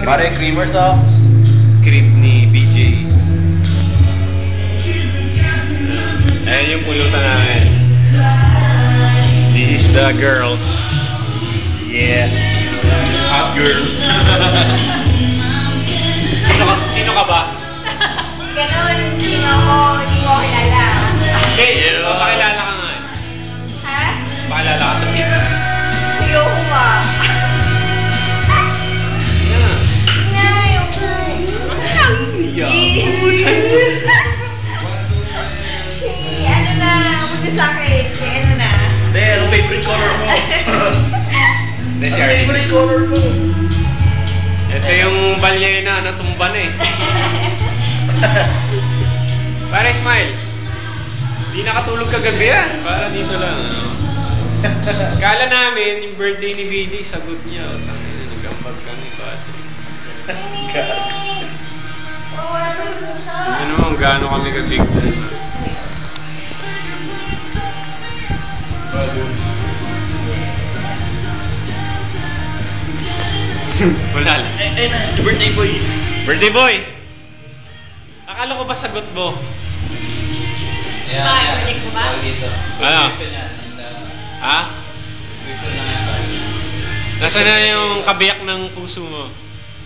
Pare, creamer socks. Creep ni BJ. Ayan yung pulutan namin. This is the girls. Yeah. Hot girls. Sino ka ba? Ganon, hindi ako kilala. Hindi, pakilala ka nga. Ha? Pakilala ka sa video. Ayoko ba? Yeah. Hindi na, ayoko. Si, ano na, punta sa akin. Si, ano na. Hindi, anong favorite color mo? Hindi, si Anong Arlene. favorite color mo? Ito yung balyena na tumba na eh. Pare, smile. Di nakatulog kagabi yan. Para dito lang. Kala namin, yung birthday ni BJ, sagot niya. Nagambag kami, Patrick. Ano naman, gaano kami ka-big time. Wala lang. Si birthday boy. Birthday boy! Akala ko ba sagot mo? Yeah, Ba, birthday ko ba? Dito. Ano? Tuition yan. Ha? Tuition lang yan. Nasaan na yung kabiyak ng puso mo?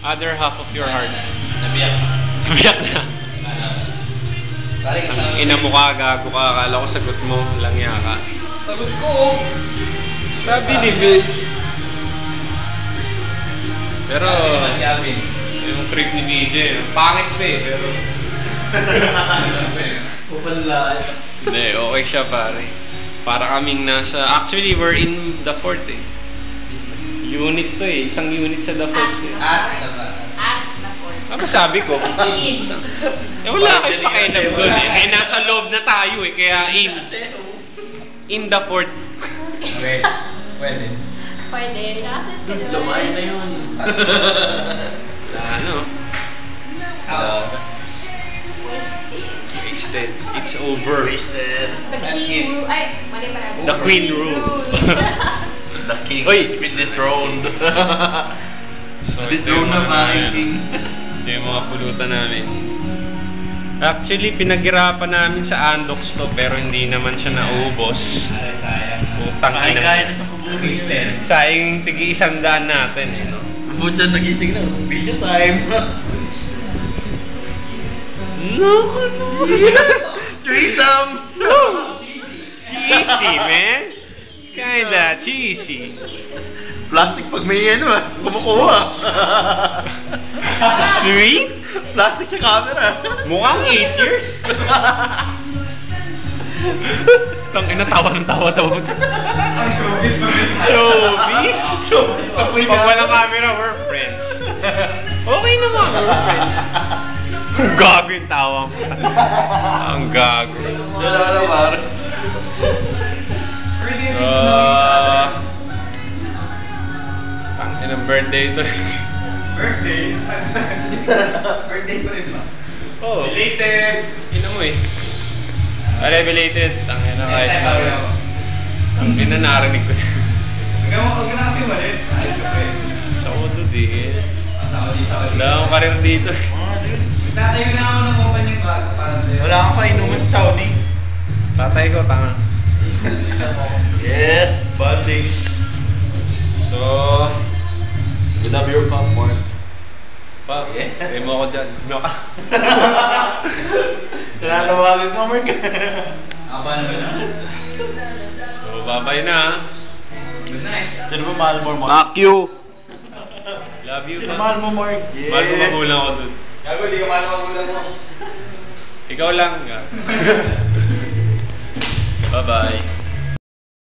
Other half of your heart. Nabiyak mo. Kabiyak na. Pare, Ang ina mo ka, gago ka. Akala ko sagot mo, langya ka. sagot ko. Sabi ni Bill. Pero, Si Alvin. yung trip ni BJ, pangit pa eh, pero... Upala. Hindi, okay siya pare. Para kaming nasa... Actually, we're in the fort eh. Unit to eh. Isang unit sa the fort eh. At na four. Ano sabi ko? Eh wala kayong pakialam doon eh. Eh nasa loob na tayo eh. Kaya in the fort. Pwede. Pwede. Pwede. Lumayan na yun. Ano? Wasted. It's over. Wasted. The king rule. Ay, mali pala. The queen rule. The king Oy! has been dethroned. So, Dethroned na parang king. Ito yung mga pulutan namin. Actually, pinaghirapan namin sa Andox to, pero hindi naman siya naubos. Sayang. Utang ina. Kaya na sa pabugis. Sayang tigi 100 natin eh, no? Buta nagising na. Video time. No, no. 3 thumbs. Cheesy, man. It's kinda cheesy. Plastic pag may ano kumukuha. Sweet? Plastic sa camera. Mukhang 8 years. Tangina, tawa ng tawa. Ang showbiz Showbiz? Pag walang camera, we're friends. Okay naman, we're friends. Ang gago yung tawa mo. Ang gago. Wala na par. Tangina ng birthday ito. Birthday? Birthday pa rin ba? Oh, belated. Ina mo eh. Pare, belated. Tangina kahit na. Tangina narinig ko. Huwag ka na kasi umalis. Ayos ka pa eh. Sa udo din. Sa Wala akong karin dito. Tatayo na ako ng kumpanyang bago para sa'yo. Wala akong painuman sa Saudi. Tatay ko, tanga. Yes, bonding. So, Good have your popcorn. pa, yeah. Mo ako dyan. No ka. Nananawagan ka, Mark. Aba na ba na? So, babay na. Good night. Sino ba mahal mo, Mark? Fuck you! Love you. Sino mahal mo, Mark? Yeah. Mahal ko magulang ko dun. Gago, di ka mahal magulang mo. Ikaw lang. Bye-bye.